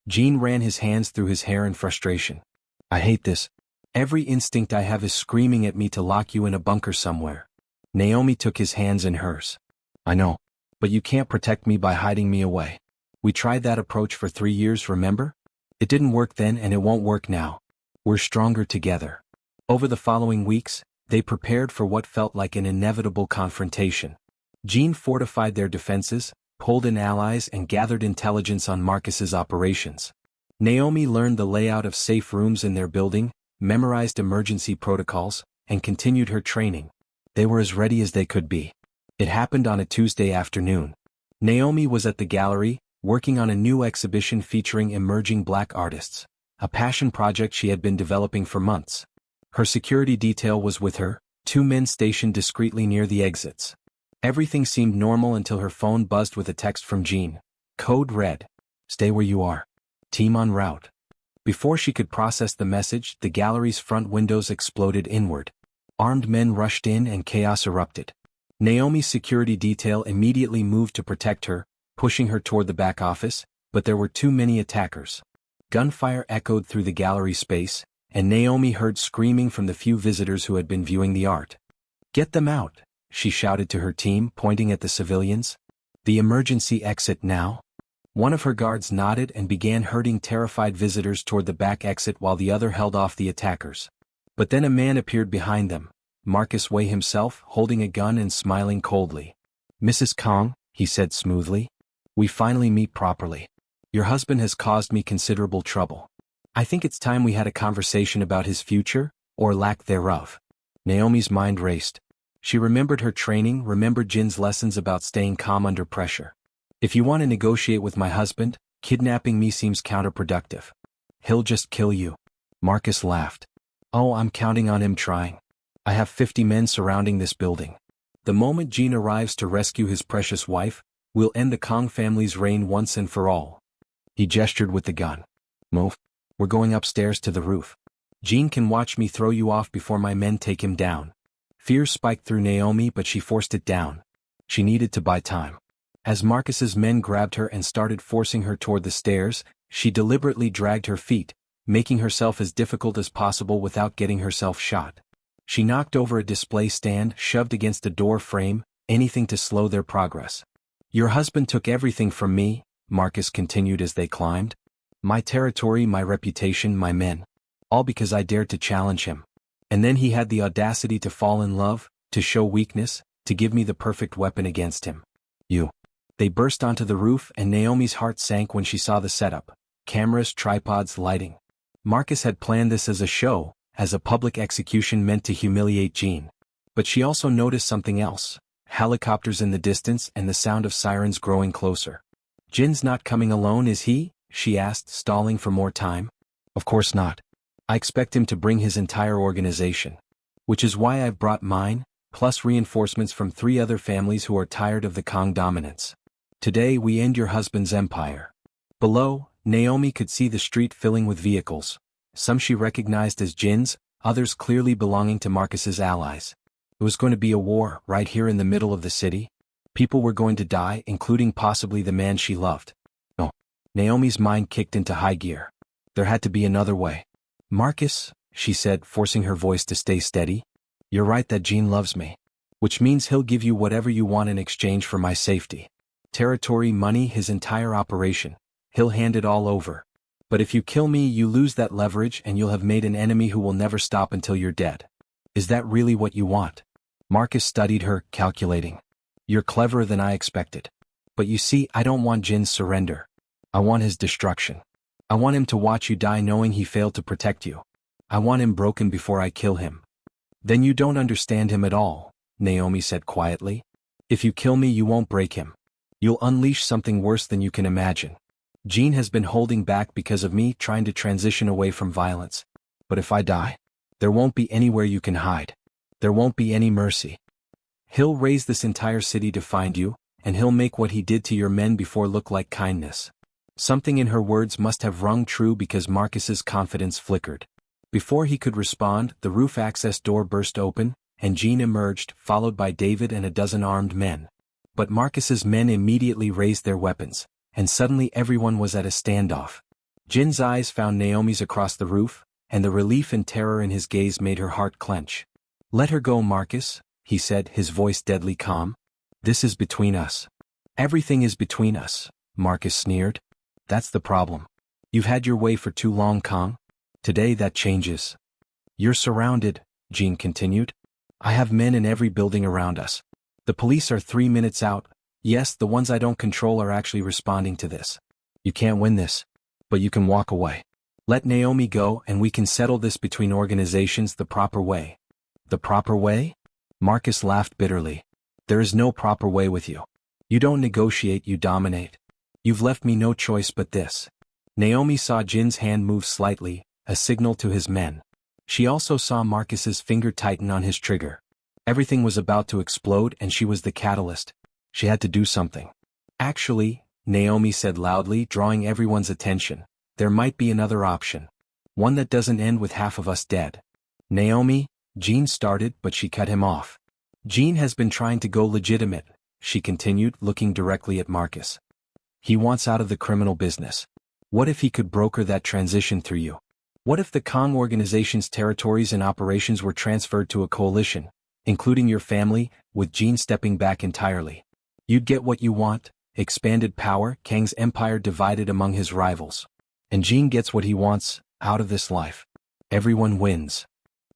A: Jean ran his hands through his hair in frustration. I hate this. Every instinct I have is screaming at me to lock you in a bunker somewhere. Naomi took his hands in hers. I know. But you can't protect me by hiding me away. We tried that approach for 3 years, remember? It didn't work then and it won't work now. We're stronger together. Over the following weeks, they prepared for what felt like an inevitable confrontation. Jean fortified their defenses, pulled in allies and gathered intelligence on Marcus's operations. Naomi learned the layout of safe rooms in their building, memorized emergency protocols, and continued her training. They were as ready as they could be. It happened on a Tuesday afternoon. Naomi was at the gallery, working on a new exhibition featuring emerging black artists, a passion project she had been developing for months. Her security detail was with her, 2 men stationed discreetly near the exits. Everything seemed normal until her phone buzzed with a text from Jean. Code red. Stay where you are. Team en route. Before she could process the message, the gallery's front windows exploded inward. Armed men rushed in and chaos erupted. Naomi's security detail immediately moved to protect her, pushing her toward the back office, but there were too many attackers. Gunfire echoed through the gallery space, and Naomi heard screaming from the few visitors who had been viewing the art. Get them out, she shouted to her team, pointing at the civilians. The emergency exit now? One of her guards nodded and began herding terrified visitors toward the back exit while the other held off the attackers. But then a man appeared behind them, Marcus Way himself, holding a gun and smiling coldly. Mrs. Kong, he said smoothly, we finally meet properly. Your husband has caused me considerable trouble. I think it's time we had a conversation about his future, or lack thereof. Naomi's mind raced. She remembered her training, remembered Jin's lessons about staying calm under pressure. If you want to negotiate with my husband, kidnapping me seems counterproductive. He'll just kill you. Marcus laughed. Oh, I'm counting on him trying. I have 50 men surrounding this building. The moment Jin arrives to rescue his precious wife, we'll end the Kong family's reign once and for all. He gestured with the gun. Move. We're going upstairs to the roof. Jin can watch me throw you off before my men take him down. Fear spiked through Naomi, but she forced it down. She needed to buy time. As Marcus's men grabbed her and started forcing her toward the stairs, she deliberately dragged her feet, making herself as difficult as possible without getting herself shot. She knocked over a display stand, shoved against a door frame, anything to slow their progress. Your husband took everything from me, Marcus continued as they climbed. My territory, my reputation, my men. All because I dared to challenge him. And then he had the audacity to fall in love, to show weakness, to give me the perfect weapon against him. You. They burst onto the roof and Naomi's heart sank when she saw the setup. Cameras, tripods, lighting. Marcus had planned this as a show, as a public execution meant to humiliate Jean. But she also noticed something else. Helicopters in the distance and the sound of sirens growing closer. Jin's not coming alone, is he? She asked, stalling for more time. Of course not. I expect him to bring his entire organization. Which is why I've brought mine, plus reinforcements from 3 other families who are tired of the Kong dominance. Today we end your husband's empire. Below, Naomi could see the street filling with vehicles. Some she recognized as Jin's, others clearly belonging to Marcus's allies. It was going to be a war, right here in the middle of the city. People were going to die, including possibly the man she loved. No. Naomi's mind kicked into high gear. There had to be another way. Marcus, she said, forcing her voice to stay steady. You're right that Jean loves me. Which means he'll give you whatever you want in exchange for my safety. Territory, money, his entire operation. He'll hand it all over. But if you kill me, you lose that leverage and you'll have made an enemy who will never stop until you're dead. Is that really what you want? Marcus studied her, calculating. You're cleverer than I expected. But you see, I don't want Jin's surrender. I want his destruction. I want him to watch you die knowing he failed to protect you. I want him broken before I kill him. Then you don't understand him at all, Naomi said quietly. If you kill me, you won't break him. You'll unleash something worse than you can imagine. Jean has been holding back because of me, trying to transition away from violence. But if I die, there won't be anywhere you can hide. There won't be any mercy. He'll raise this entire city to find you, and he'll make what he did to your men before look like kindness. Something in her words must have rung true because Marcus's confidence flickered. Before he could respond, the roof access door burst open, and Jean emerged, followed by David and a dozen armed men. But Marcus's men immediately raised their weapons, and suddenly everyone was at a standoff. Jin's eyes found Naomi's across the roof, and the relief and terror in his gaze made her heart clench. Let her go, Marcus, he said, his voice deadly calm. This is between us. Everything is between us, Marcus sneered. That's the problem. You've had your way for too long, Kong. Today that changes. You're surrounded, Jean continued. I have men in every building around us. The police are 3 minutes out. Yes, the ones I don't control are actually responding to this. You can't win this. But you can walk away. Let Naomi go and we can settle this between organizations the proper way. The proper way? Marcus laughed bitterly. There is no proper way with you. You don't negotiate, you dominate. You've left me no choice but this. Naomi saw Jin's hand move slightly, a signal to his men. She also saw Marcus's finger tighten on his trigger. Everything was about to explode and she was the catalyst. She had to do something. Actually, Naomi said loudly, drawing everyone's attention, there might be another option. One that doesn't end with half of us dead. Naomi, Jean started but she cut him off. Jean has been trying to go legitimate, she continued, looking directly at Marcus. He wants out of the criminal business. What if he could broker that transition through you? What if the Kong organization's territories and operations were transferred to a coalition, including your family, with Jean stepping back entirely? You'd get what you want, expanded power, Kang's empire divided among his rivals. And Jean gets what he wants, out of this life. Everyone wins.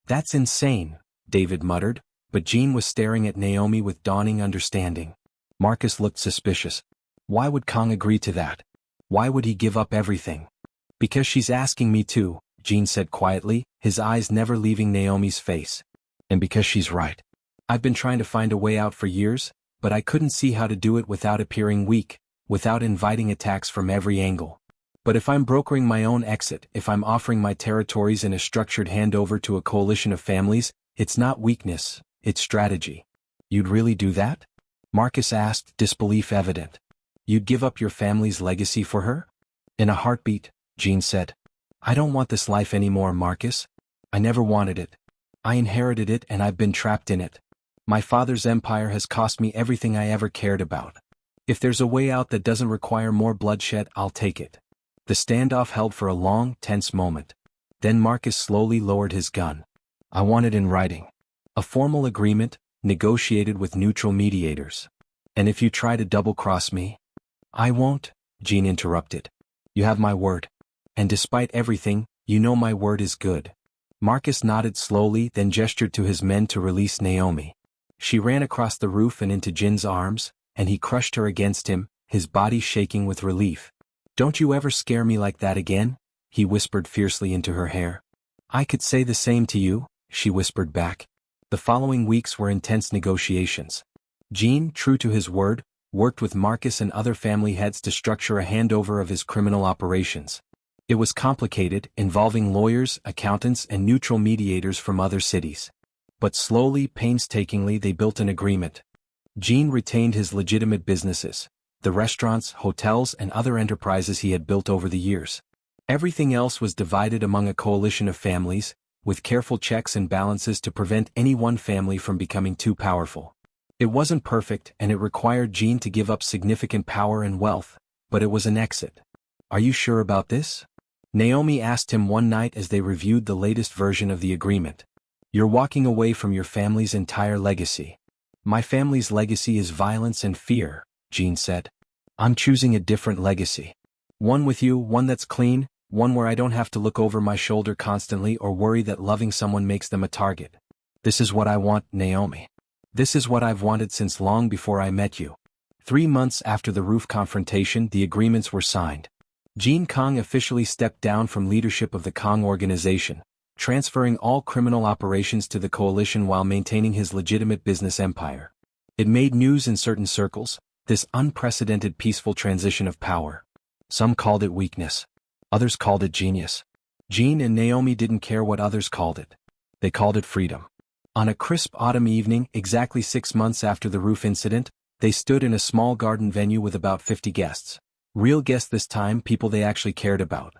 A: That's insane, David muttered, but Jean was staring at Naomi with dawning understanding. Marcus looked suspicious. Why would Kong agree to that? Why would he give up everything? Because she's asking me to, Jean said quietly, his eyes never leaving Naomi's face. And because she's right. I've been trying to find a way out for years, but I couldn't see how to do it without appearing weak, without inviting attacks from every angle. But if I'm brokering my own exit, if I'm offering my territories in a structured handover to a coalition of families, it's not weakness, it's strategy. You'd really do that? Marcus asked, disbelief evident. You'd give up your family's legacy for her? In a heartbeat, Jean said. I don't want this life anymore, Marcus. I never wanted it. I inherited it and I've been trapped in it. My father's empire has cost me everything I ever cared about. If there's a way out that doesn't require more bloodshed, I'll take it. The standoff held for a long, tense moment. Then Marcus slowly lowered his gun. I want it in writing. A formal agreement, negotiated with neutral mediators. And if you try to double-cross me? I won't, Jean interrupted. You have my word. And despite everything, you know my word is good. Marcus nodded slowly, then gestured to his men to release Naomi. She ran across the roof and into Jin's arms, and he crushed her against him, his body shaking with relief. Don't you ever scare me like that again, he whispered fiercely into her hair. I could say the same to you, she whispered back. The following weeks were intense negotiations. Jean, true to his word, worked with Marcus and other family heads to structure a handover of his criminal operations. It was complicated, involving lawyers, accountants, and neutral mediators from other cities. But slowly, painstakingly, they built an agreement. Jean retained his legitimate businesses, the restaurants, hotels, and other enterprises he had built over the years. Everything else was divided among a coalition of families, with careful checks and balances to prevent any one family from becoming too powerful. It wasn't perfect, and it required Jean to give up significant power and wealth, but it was an exit. Are you sure about this? Naomi asked him one night as they reviewed the latest version of the agreement. You're walking away from your family's entire legacy. My family's legacy is violence and fear, Jean said. I'm choosing a different legacy. One with you, one that's clean, one where I don't have to look over my shoulder constantly or worry that loving someone makes them a target. This is what I want, Naomi. This is what I've wanted since long before I met you. 3 months after the roof confrontation, the agreements were signed. Jean Kong officially stepped down from leadership of the Kong organization, transferring all criminal operations to the coalition while maintaining his legitimate business empire. It made news in certain circles, this unprecedented peaceful transition of power. Some called it weakness. Others called it genius. Jean and Naomi didn't care what others called it. They called it freedom. On a crisp autumn evening, exactly 6 months after the roof incident, they stood in a small garden venue with about 50 guests. Real guests this time, people they actually cared about.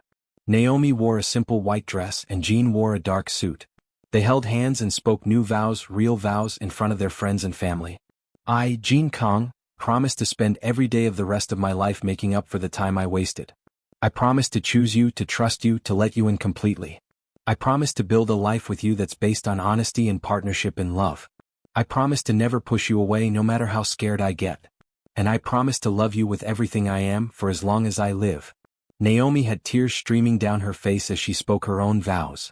A: Naomi wore a simple white dress and Jean wore a dark suit. They held hands and spoke new vows, real vows, in front of their friends and family. I, Jean Kong, promise to spend every day of the rest of my life making up for the time I wasted. I promise to choose you, to trust you, to let you in completely. I promise to build a life with you that's based on honesty and partnership and love. I promise to never push you away no matter how scared I get. And I promise to love you with everything I am for as long as I live. Naomi had tears streaming down her face as she spoke her own vows.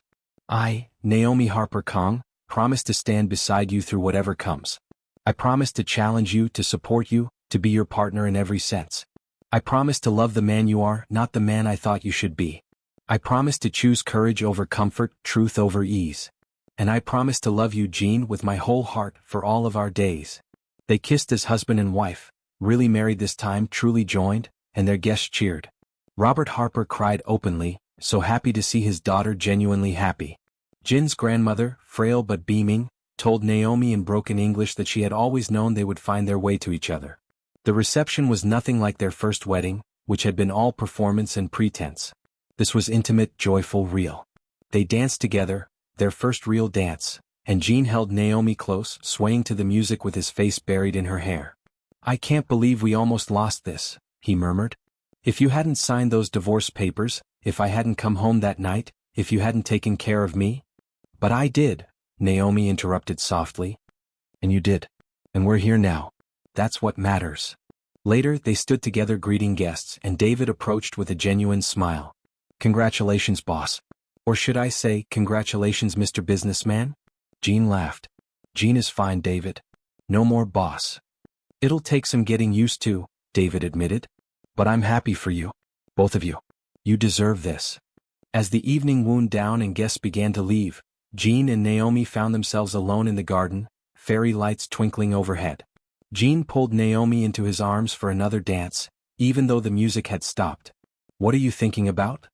A: I, Naomi Harper Kong, promise to stand beside you through whatever comes. I promise to challenge you, to support you, to be your partner in every sense. I promise to love the man you are, not the man I thought you should be. I promise to choose courage over comfort, truth over ease. And I promise to love you, Jean, with my whole heart for all of our days. They kissed as husband and wife, really married this time, truly joined, and their guests cheered. Robert Harper cried openly, so happy to see his daughter genuinely happy. Jin's grandmother, frail but beaming, told Naomi in broken English that she had always known they would find their way to each other. The reception was nothing like their first wedding, which had been all performance and pretense. This was intimate, joyful, real. They danced together, their first real dance, and Jean held Naomi close, swaying to the music with his face buried in her hair. I can't believe we almost lost this, he murmured. If you hadn't signed those divorce papers, if I hadn't come home that night, if you hadn't taken care of me. But I did, Naomi interrupted softly. And you did. And we're here now. That's what matters. Later, they stood together greeting guests, and David approached with a genuine smile. Congratulations, boss. Or should I say, congratulations, Mr. Businessman? Jean laughed. Jean is fine, David. No more boss. It'll take some getting used to, David admitted. But I'm happy for you. Both of you. You deserve this. As the evening wound down and guests began to leave, Jean and Naomi found themselves alone in the garden, fairy lights twinkling overhead. Jean pulled Naomi into his arms for another dance, even though the music had stopped. What are you thinking about?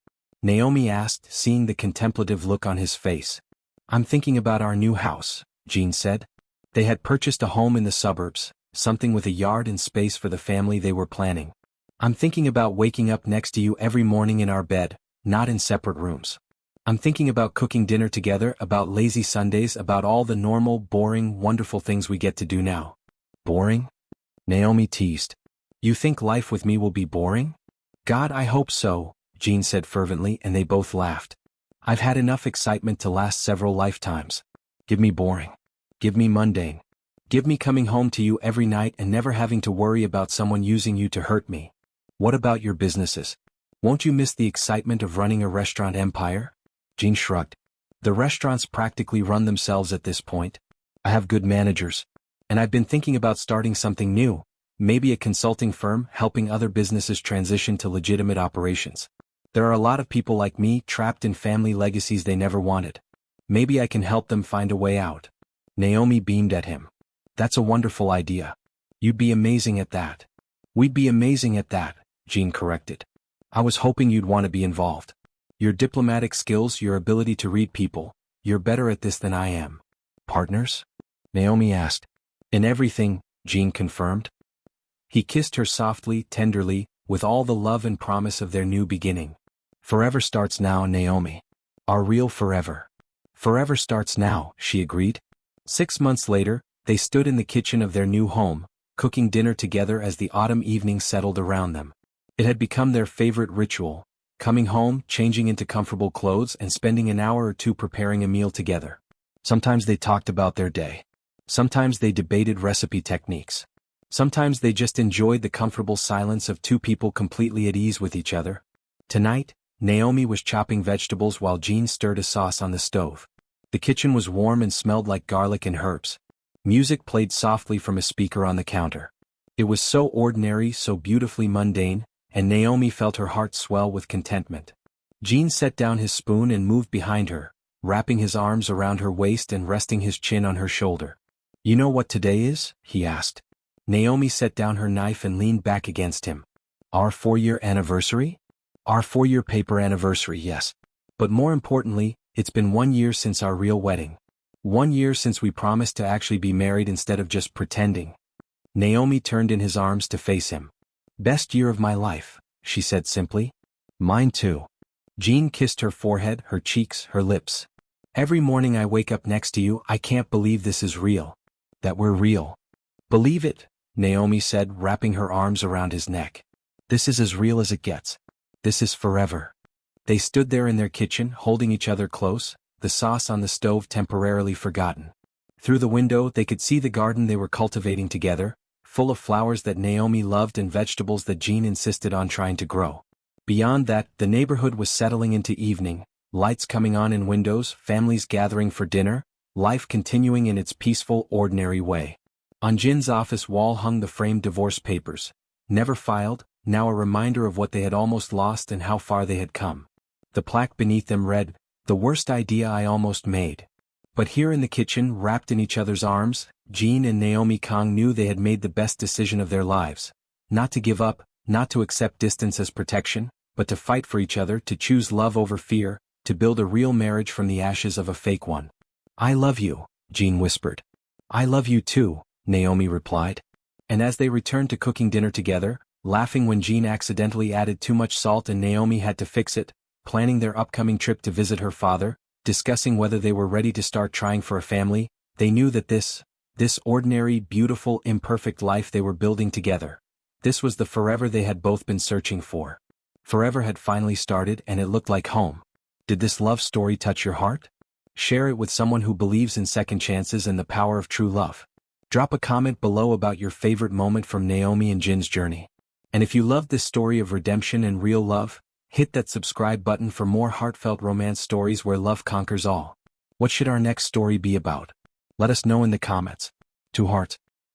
A: Naomi asked, seeing the contemplative look on his face. I'm thinking about our new house, Jean said. They had purchased a home in the suburbs, something with a yard and space for the family they were planning. I'm thinking about waking up next to you every morning in our bed, not in separate rooms. I'm thinking about cooking dinner together, about lazy Sundays, about all the normal, boring, wonderful things we get to do now. Boring? Naomi teased. You think life with me will be boring? God, I hope so, Jean said fervently, and they both laughed. I've had enough excitement to last several lifetimes. Give me boring. Give me mundane. Give me coming home to you every night and never having to worry about someone using you to hurt me. What about your businesses? Won't you miss the excitement of running a restaurant empire? Jean shrugged. The restaurants practically run themselves at this point. I have good managers. And I've been thinking about starting something new, maybe a consulting firm helping other businesses transition to legitimate operations. There are a lot of people like me trapped in family legacies they never wanted. Maybe I can help them find a way out. Naomi beamed at him. That's a wonderful idea. You'd be amazing at that. We'd be amazing at that, Jean corrected. I was hoping you'd want to be involved. Your diplomatic skills, your ability to read people, you're better at this than I am. Partners? Naomi asked. In everything, Jean confirmed. He kissed her softly, tenderly, with all the love and promise of their new beginning. Forever starts now, Naomi. Our real forever. Forever starts now, she agreed. 6 months later, they stood in the kitchen of their new home, cooking dinner together as the autumn evening settled around them. It had become their favorite ritual, coming home, changing into comfortable clothes, and spending an hour or two preparing a meal together. Sometimes they talked about their day. Sometimes they debated recipe techniques. Sometimes they just enjoyed the comfortable silence of two people completely at ease with each other. Tonight, Naomi was chopping vegetables while Jean stirred a sauce on the stove. The kitchen was warm and smelled like garlic and herbs. Music played softly from a speaker on the counter. It was so ordinary, so beautifully mundane, and Naomi felt her heart swell with contentment. Jean set down his spoon and moved behind her, wrapping his arms around her waist and resting his chin on her shoulder. You know what today is? He asked. Naomi set down her knife and leaned back against him. Our 4-year anniversary? Our 4-year paper anniversary, yes. But more importantly, it's been 1 year since our real wedding. 1 year since we promised to actually be married instead of just pretending. Naomi turned in his arms to face him. Best year of my life, she said simply. Mine too. Jean kissed her forehead, her cheeks, her lips. Every morning I wake up next to you, I can't believe this is real. That we're real. Believe it, Naomi said, wrapping her arms around his neck. This is as real as it gets. This is forever. They stood there in their kitchen, holding each other close, the sauce on the stove temporarily forgotten. Through the window they could see the garden they were cultivating together, full of flowers that Naomi loved and vegetables that Jean insisted on trying to grow. Beyond that, the neighborhood was settling into evening, lights coming on in windows, families gathering for dinner, life continuing in its peaceful, ordinary way. On Jin's office wall hung the framed divorce papers, never filed, now a reminder of what they had almost lost and how far they had come. The plaque beneath them read, "The worst idea I almost made." But here in the kitchen, wrapped in each other's arms, Jin and Naomi Kang knew they had made the best decision of their lives. Not to give up, not to accept distance as protection, but to fight for each other, to choose love over fear, to build a real marriage from the ashes of a fake one. "I love you," Jin whispered. "I love you too," Naomi replied. And as they returned to cooking dinner together, laughing when Jin accidentally added too much salt and Naomi had to fix it, planning their upcoming trip to visit her father, discussing whether they were ready to start trying for a family, they knew that this ordinary, beautiful, imperfect life they were building together, this was the forever they had both been searching for. Forever had finally started and it looked like home. Did this love story touch your heart? Share it with someone who believes in second chances and the power of true love. Drop a comment below about your favorite moment from Naomi and Jin's journey. And if you loved this story of redemption and real love, hit that subscribe button for more heartfelt romance stories where love conquers all. What should our next story be about? Let us know in the comments. To heart.